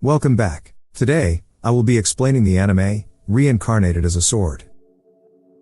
Welcome back. Today, I will be explaining the anime, Reincarnated as a Sword.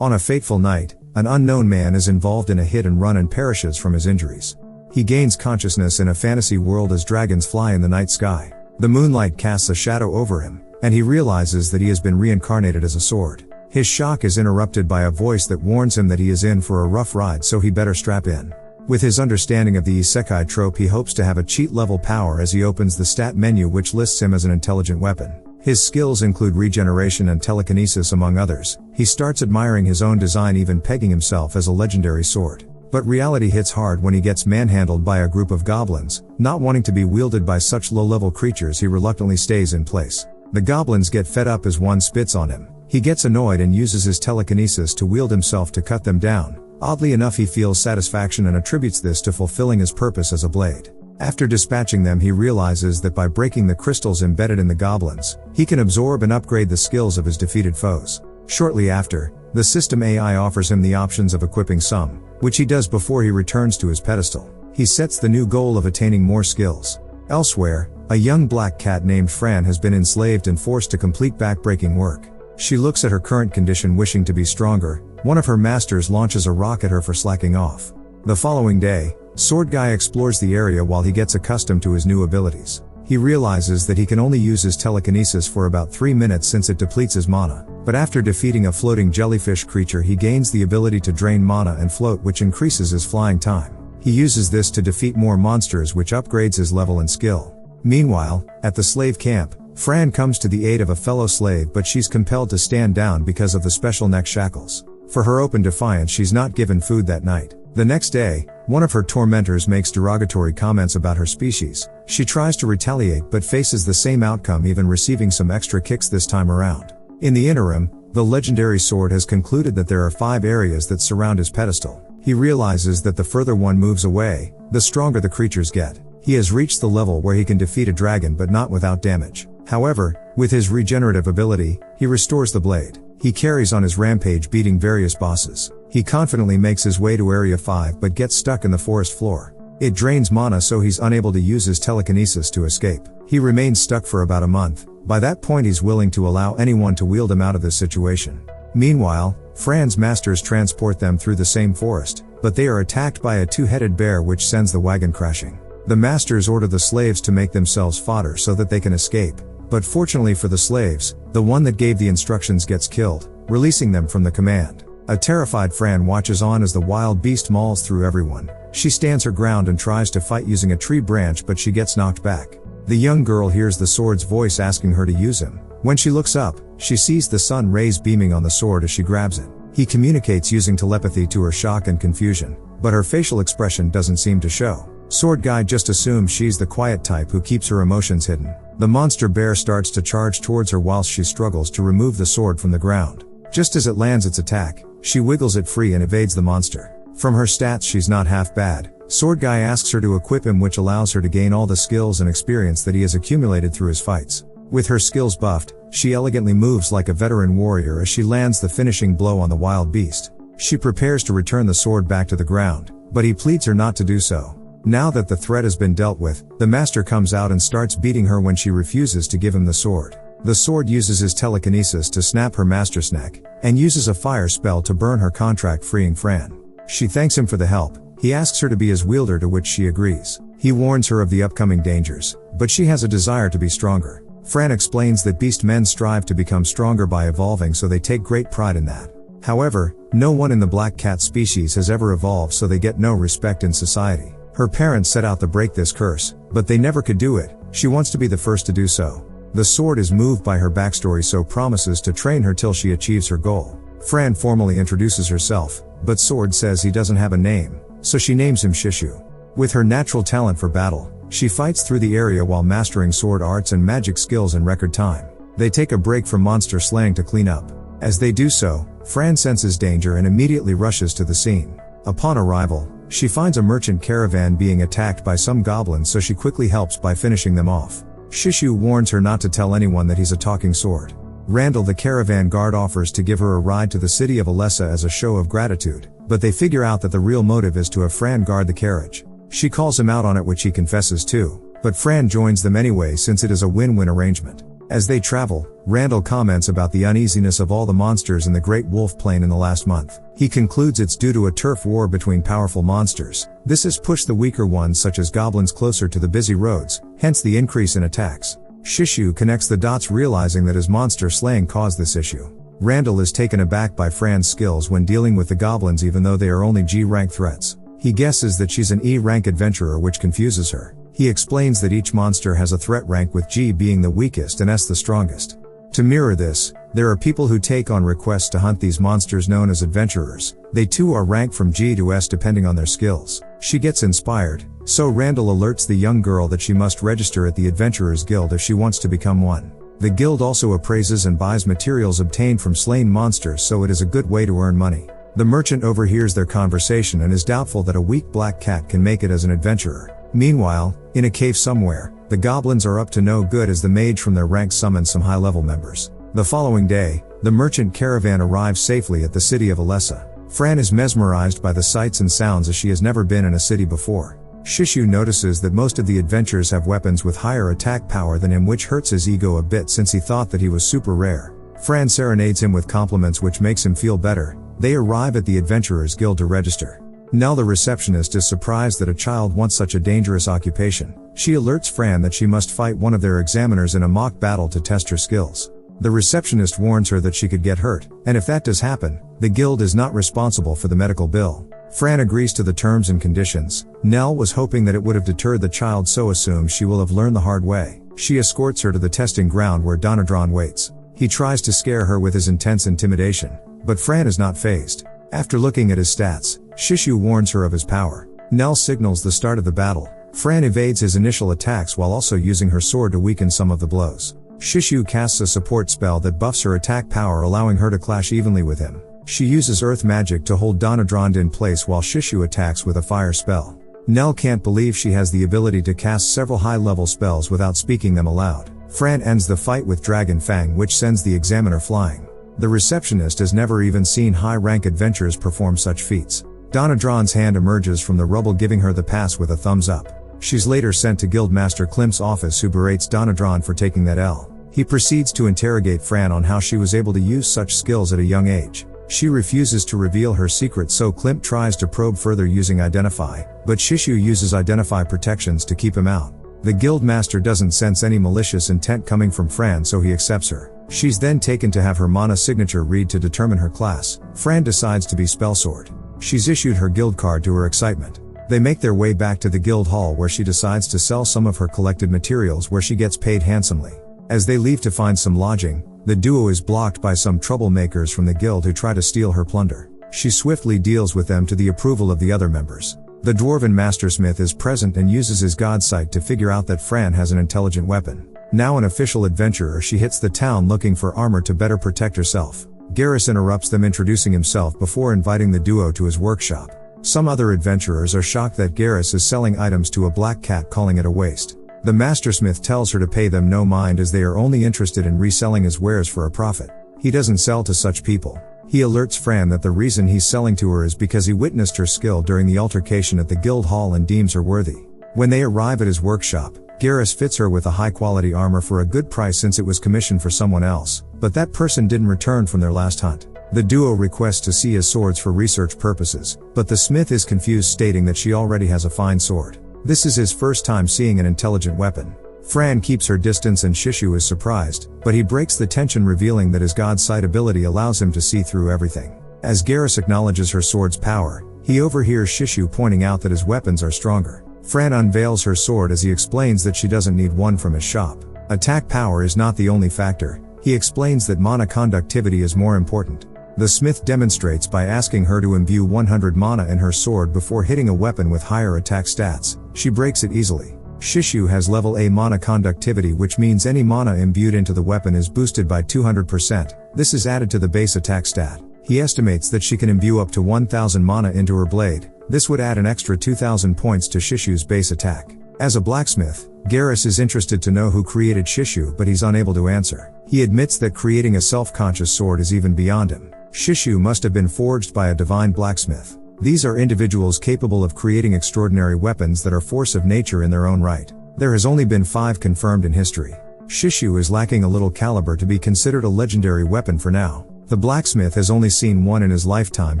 On a fateful night, an unknown man is involved in a hit and run and perishes from his injuries. He gains consciousness in a fantasy world as dragons fly in the night sky. The moonlight casts a shadow over him, and he realizes that he has been reincarnated as a sword. His shock is interrupted by a voice that warns him that he is in for a rough ride, so he better strap in. With his understanding of the isekai trope, he hopes to have a cheat-level power as he opens the stat menu, which lists him as an intelligent weapon. His skills include regeneration and telekinesis, among others. He starts admiring his own design, even pegging himself as a legendary sword. But reality hits hard when he gets manhandled by a group of goblins. Not wanting to be wielded by such low-level creatures, he reluctantly stays in place. The goblins get fed up as one spits on him. He gets annoyed and uses his telekinesis to wield himself to cut them down. Oddly enough, he feels satisfaction and attributes this to fulfilling his purpose as a blade. After dispatching them, he realizes that by breaking the crystals embedded in the goblins, he can absorb and upgrade the skills of his defeated foes. Shortly after, the system AI offers him the options of equipping some, which he does before he returns to his pedestal. He sets the new goal of attaining more skills. Elsewhere, a young black cat named Fran has been enslaved and forced to complete back-breaking work. She looks at her current condition, wishing to be stronger. One of her masters launches a rock at her for slacking off. The following day, Sword Guy explores the area while he gets accustomed to his new abilities. He realizes that he can only use his telekinesis for about 3 minutes since it depletes his mana. But after defeating a floating jellyfish creature, he gains the ability to drain mana and float, which increases his flying time. He uses this to defeat more monsters, which upgrades his level and skill. Meanwhile, at the slave camp, Fran comes to the aid of a fellow slave, but she's compelled to stand down because of the special neck shackles. For her open defiance, she's not given food that night. The next day, one of her tormentors makes derogatory comments about her species. She tries to retaliate but faces the same outcome, even receiving some extra kicks this time around. In the interim, the legendary sword has concluded that there are 5 areas that surround his pedestal. He realizes that the further one moves away, the stronger the creatures get. He has reached the level where he can defeat a dragon, but not without damage. However, with his regenerative ability, he restores the blade. He carries on his rampage, beating various bosses. He confidently makes his way to Area 5 but gets stuck in the forest floor. It drains mana, so he's unable to use his telekinesis to escape. He remains stuck for about a month. By that point, he's willing to allow anyone to wield him out of this situation. Meanwhile, Fran's masters transport them through the same forest, but they are attacked by a 2-headed bear, which sends the wagon crashing. The masters order the slaves to make themselves fodder so that they can escape. But fortunately for the slaves, the one that gave the instructions gets killed, releasing them from the command. A terrified Fran watches on as the wild beast mauls through everyone. She stands her ground and tries to fight using a tree branch, but she gets knocked back. The young girl hears the sword's voice asking her to use him. When she looks up, she sees the sun rays beaming on the sword as she grabs it. He communicates using telepathy to her shock and confusion, but her facial expression doesn't seem to show. Sword Guy just assumes she's the quiet type who keeps her emotions hidden. The monster bear starts to charge towards her whilst she struggles to remove the sword from the ground. Just as it lands its attack, she wiggles it free and evades the monster. From her stats, she's not half bad. Sword Guy asks her to equip him, which allows her to gain all the skills and experience that he has accumulated through his fights. With her skills buffed, she elegantly moves like a veteran warrior as she lands the finishing blow on the wild beast. She prepares to return the sword back to the ground, but he pleads her not to do so. Now that the threat has been dealt with, the master comes out and starts beating her when she refuses to give him the sword. The sword uses his telekinesis to snap her master's neck, and uses a fire spell to burn her contract, freeing Fran. She thanks him for the help. He asks her to be his wielder, to which she agrees. He warns her of the upcoming dangers, but she has a desire to be stronger. Fran explains that beast men strive to become stronger by evolving, so they take great pride in that. However, no one in the black cat species has ever evolved, so they get no respect in society. Her parents set out to break this curse, but they never could do it. She wants to be the first to do so. The sword is moved by her backstory, so promises to train her till she achieves her goal. Fran formally introduces herself, but Sword says he doesn't have a name, so she names him Shishu. With her natural talent for battle, she fights through the area while mastering sword arts and magic skills in record time. They take a break from monster slaying to clean up. As they do so, Fran senses danger and immediately rushes to the scene. Upon arrival, she finds a merchant caravan being attacked by some goblins, so she quickly helps by finishing them off. Shishu warns her not to tell anyone that he's a talking sword. Randall, the caravan guard, offers to give her a ride to the city of Alessa as a show of gratitude, but they figure out that the real motive is to have Fran guard the carriage. She calls him out on it, which he confesses to. But Fran joins them anyway since it is a win-win arrangement. As they travel, Randall comments about the uneasiness of all the monsters in the Great Wolf Plain in the last month. He concludes it's due to a turf war between powerful monsters. This has pushed the weaker ones such as goblins closer to the busy roads, hence the increase in attacks. Shishu connects the dots, realizing that his monster slaying caused this issue. Randall is taken aback by Fran's skills when dealing with the goblins even though they are only G-rank threats. He guesses that she's an E-rank adventurer, which confuses her. He explains that each monster has a threat rank, with G being the weakest and S the strongest. To mirror this, there are people who take on requests to hunt these monsters known as adventurers. They too are ranked from G to S depending on their skills. She gets inspired, so Randall alerts the young girl that she must register at the Adventurers Guild if she wants to become one. The guild also appraises and buys materials obtained from slain monsters, so it is a good way to earn money. The merchant overhears their conversation and is doubtful that a weak black cat can make it as an adventurer. Meanwhile, in a cave somewhere, the goblins are up to no good as the mage from their ranks summons some high-level members. The following day, the merchant caravan arrives safely at the city of Alessa. Fran is mesmerized by the sights and sounds as she has never been in a city before. Shishu notices that most of the adventurers have weapons with higher attack power than him, which hurts his ego a bit since he thought that he was super rare. Fran serenades him with compliments which makes him feel better. They arrive at the Adventurers Guild to register. Nell, the receptionist, is surprised that a child wants such a dangerous occupation. She alerts Fran that she must fight one of their examiners in a mock battle to test her skills. The receptionist warns her that she could get hurt, and if that does happen, the guild is not responsible for the medical bill. Fran agrees to the terms and conditions. Nell was hoping that it would have deterred the child, so assumes she will have learned the hard way. She escorts her to the testing ground where Donadron waits. He tries to scare her with his intense intimidation, but Fran is not fazed. After looking at his stats, Shishu warns her of his power. Nell signals the start of the battle. Fran evades his initial attacks while also using her sword to weaken some of the blows. Shishu casts a support spell that buffs her attack power, allowing her to clash evenly with him. She uses earth magic to hold Donadron in place while Shishu attacks with a fire spell. Nell can't believe she has the ability to cast several high-level spells without speaking them aloud. Fran ends the fight with Dragon Fang, which sends the examiner flying. The receptionist has never even seen high-rank adventurers perform such feats. Donadron's hand emerges from the rubble, giving her the pass with a thumbs up. She's later sent to Guildmaster Klimt's office, who berates Donadron for taking that L. He proceeds to interrogate Fran on how she was able to use such skills at a young age. She refuses to reveal her secret, so Klimt tries to probe further using Identify, but Shishu uses Identify protections to keep him out. The Guildmaster doesn't sense any malicious intent coming from Fran, so he accepts her. She's then taken to have her mana signature read to determine her class. Fran decides to be Spellsword. She's issued her guild card to her excitement. They make their way back to the guild hall, where she decides to sell some of her collected materials, where she gets paid handsomely. As they leave to find some lodging, the duo is blocked by some troublemakers from the guild who try to steal her plunder. She swiftly deals with them to the approval of the other members. The dwarven mastersmith is present and uses his god sight to figure out that Fran has an intelligent weapon. Now an official adventurer, she hits the town looking for armor to better protect herself. Garrus interrupts them, introducing himself before inviting the duo to his workshop. Some other adventurers are shocked that Garrus is selling items to a black cat, calling it a waste. The mastersmith tells her to pay them no mind, as they are only interested in reselling his wares for a profit. He doesn't sell to such people. He alerts Fran that the reason he's selling to her is because he witnessed her skill during the altercation at the guild hall and deems her worthy. When they arrive at his workshop, Garrus fits her with a high-quality armor for a good price since it was commissioned for someone else, but that person didn't return from their last hunt. The duo requests to see his swords for research purposes, but the smith is confused, stating that she already has a fine sword. This is his first time seeing an intelligent weapon. Fran keeps her distance and Shishu is surprised, but he breaks the tension, revealing that his god sight ability allows him to see through everything. As Garrus acknowledges her sword's power, he overhears Shishu pointing out that his weapons are stronger. Fran unveils her sword as he explains that she doesn't need one from his shop. Attack power is not the only factor. He explains that mana conductivity is more important. The smith demonstrates by asking her to imbue 100 mana in her sword before hitting a weapon with higher attack stats. She breaks it easily. Shishu has level A mana conductivity, which means any mana imbued into the weapon is boosted by 200%. This is added to the base attack stat. He estimates that she can imbue up to 1000 mana into her blade. This would add an extra 2000 points to Shishu's base attack. As a blacksmith, Garrus is interested to know who created Shishu, but he's unable to answer. He admits that creating a self-conscious sword is even beyond him. Shishu must have been forged by a divine blacksmith. These are individuals capable of creating extraordinary weapons that are force of nature in their own right. There has only been 5 confirmed in history. Shishu is lacking a little caliber to be considered a legendary weapon for now. The blacksmith has only seen one in his lifetime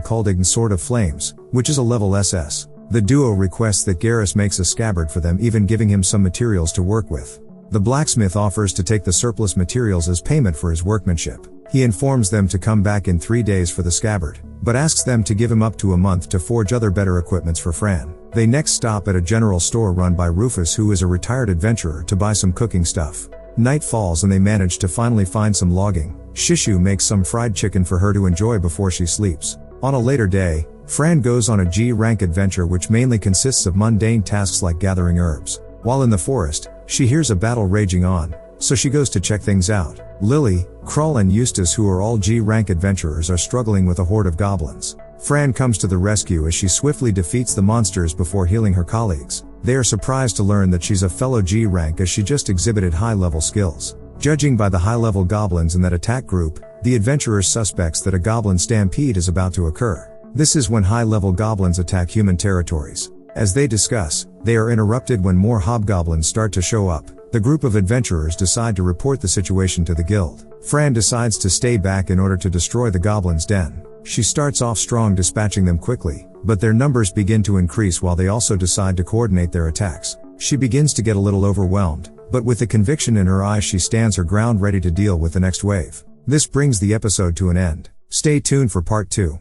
called Ign Sword of Flames, which is a level SS. The duo requests that Garrus makes a scabbard for them, even giving him some materials to work with. The blacksmith offers to take the surplus materials as payment for his workmanship. He informs them to come back in 3 days for the scabbard, but asks them to give him up to a month to forge other better equipments for Fran. They next stop at a general store run by Rufus, who is a retired adventurer, to buy some cooking stuff. Night falls and they manage to finally find some logging. Shishu makes some fried chicken for her to enjoy before she sleeps. On a later day, Fran goes on a G-rank adventure which mainly consists of mundane tasks like gathering herbs. While in the forest, she hears a battle raging on, so she goes to check things out. Lily, Krull and Eustace, who are all G-rank adventurers, are struggling with a horde of goblins. Fran comes to the rescue as she swiftly defeats the monsters before healing her colleagues. They are surprised to learn that she's a fellow G-rank as she just exhibited high-level skills. Judging by the high-level goblins in that attack group, the adventurers suspects that a goblin stampede is about to occur. This is when high-level goblins attack human territories. As they discuss, they are interrupted when more hobgoblins start to show up. The group of adventurers decide to report the situation to the guild. Fran decides to stay back in order to destroy the goblins' den. She starts off strong, dispatching them quickly, but their numbers begin to increase while they also decide to coordinate their attacks. She begins to get a little overwhelmed, but with the conviction in her eyes she stands her ground, ready to deal with the next wave. This brings the episode to an end. Stay tuned for part 2.